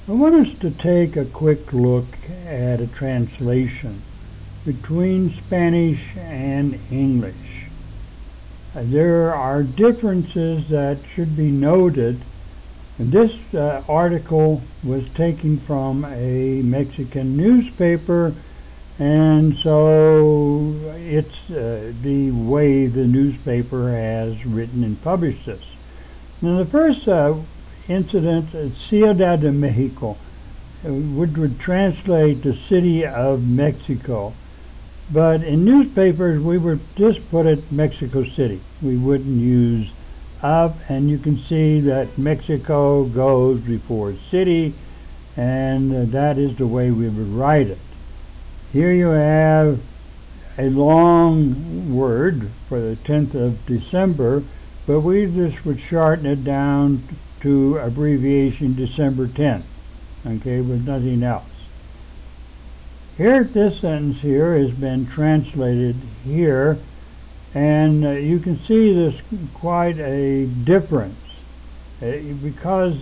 I want us to take a quick look at a translation between Spanish and English. There are differences that should be noted. This article was taken from a Mexican newspaper, and so it's the way the newspaper has written and published this. Now, the first incident, Ciudad de Mexico, would translate the city of Mexico, but in newspapers we would just put it Mexico City. We wouldn't use of, and you can see that Mexico goes before city, and that is the way we would write it. Here you have a long word for the 10th of December, but we just would shorten it down to abbreviation December 10th, okay, with nothing else. Here, this sentence here has been translated here, and you can see there's quite a difference because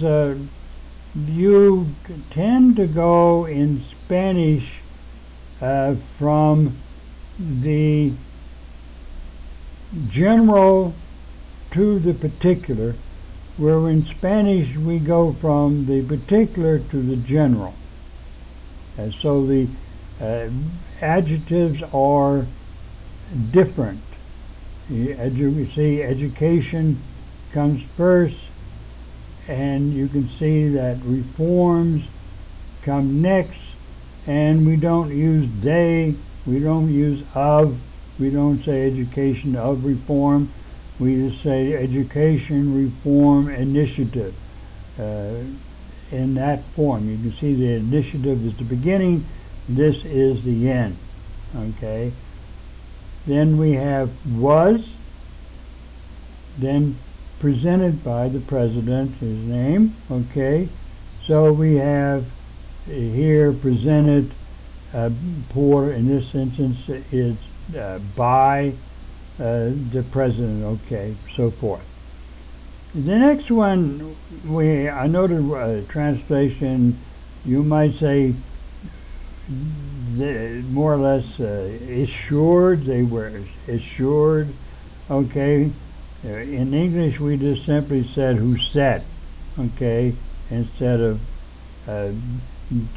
you tend to go in Spanish from the general to the particular, where in Spanish we go from the particular to the general. So the adjectives are different. As you see, education comes first, and you can see that reforms come next, and we don't use they, we don't use of, we don't say education of reform, we just say education reform initiative in that form. You can see the initiative is the beginning, this is the end. Okay. Then we have was, then presented by the president, his name. Okay. So we have here presented por, in this instance, is by the president, okay, so forth. The next one, I noted translation, you might say more or less assured, they were assured, okay. In English we just simply said who said, okay, instead of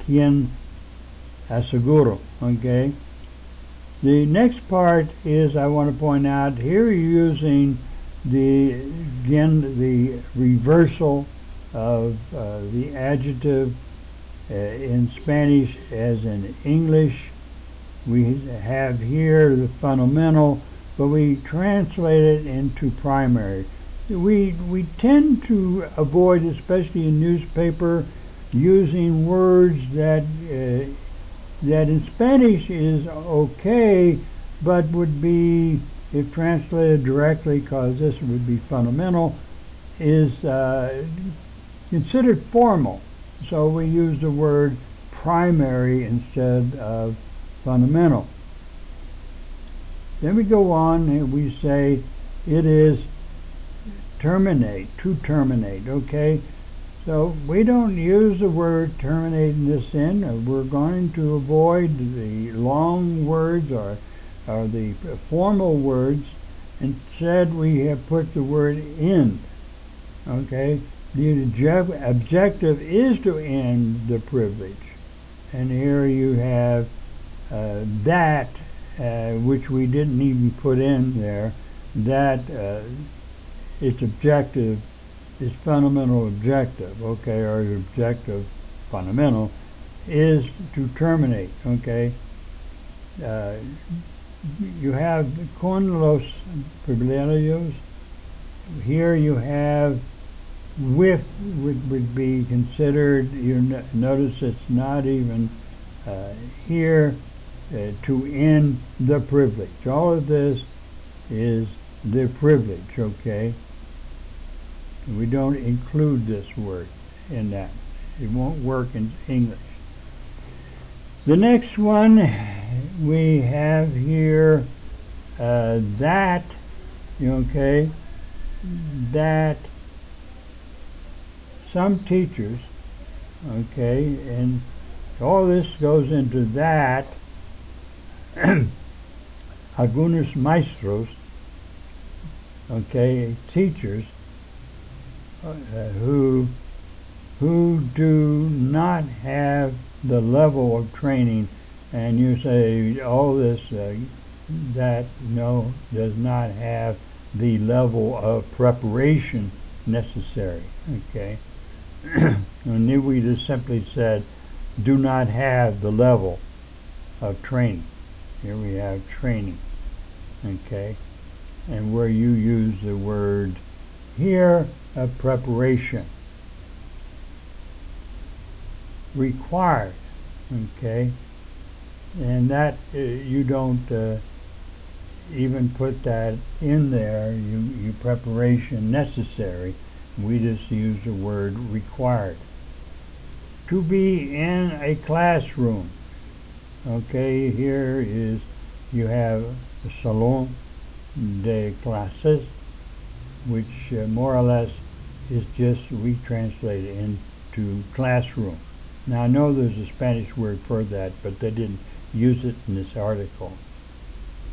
quien aseguro, okay. The next part is, I want to point out, here you're using the reversal of the adjective in Spanish as in English. We have here the fundamental, but we translate it into primary. We tend to avoid, especially in newspaper, using words that in Spanish is okay, but would be, if translated directly, because this would be fundamental, is considered formal. So we use the word primary instead of fundamental. Then we go on and we say it is terminate, to terminate, okay? So we don't use the word terminate in this end. We're going to avoid the long words or the formal words. Instead, we have put the word end. Okay? The objective is to end the privilege. And here you have that, which we didn't even put in there, that its objective is fundamental objective, okay, or objective fundamental is to terminate, okay. You have con los privilegios. Here you have with would be considered. You notice it's not even here to end the privilege. All of this is the privilege, okay. We don't include this word in that. It won't work in English. The next one we have here that, okay, that some teachers Okay, and all this goes into that. Algunos maestros, okay, teachers who do not have the level of training, and you say all this that no does not have the level of preparation necessary. Okay, and then we just simply said do not have the level of training. Here we have training. Okay, and where you use the word here of preparation, required. Okay, and that you don't even put that in there. You preparation necessary. We just use the word required. To be in a classroom. Okay, here is you have the salon de clases, which more or less is just retranslated into classroom. Now I know there's a Spanish word for that, but they didn't use it in this article.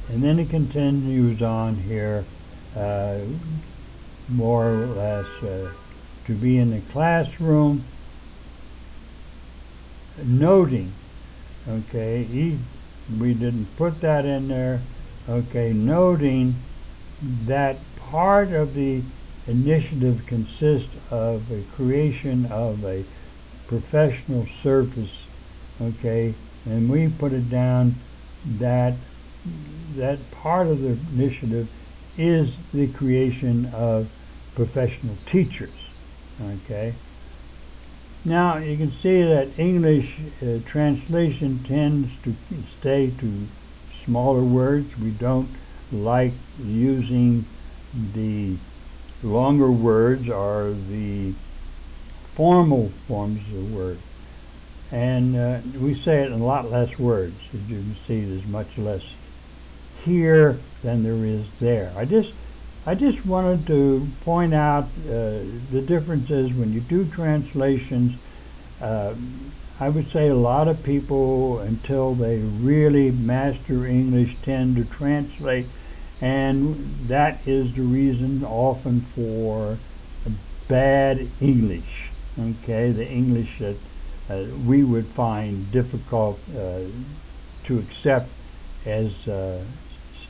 And then it continues on here, more or less, to be in the classroom, noting, okay, we didn't put that in there, okay, noting that part of the initiative consists of a creation of a professional service, okay, and we put it down that part of the initiative is the creation of professional teachers. Okay. Now you can see that English translation tends to stay to smaller words. We don't like using the longer words or the formal forms of the word, and we say it in a lot less words. As you can see, there's much less here than there is there. I just wanted to point out the differences when you do translations. I would say a lot of people, until they really master English, tend to translate, and that is the reason often for bad English. Okay, the English that we would find difficult to accept as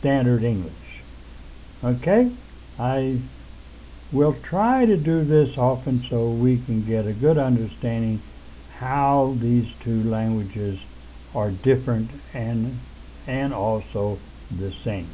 standard English. Okay, I will try to do this often so we can get a good understanding how these two languages are different and also the same.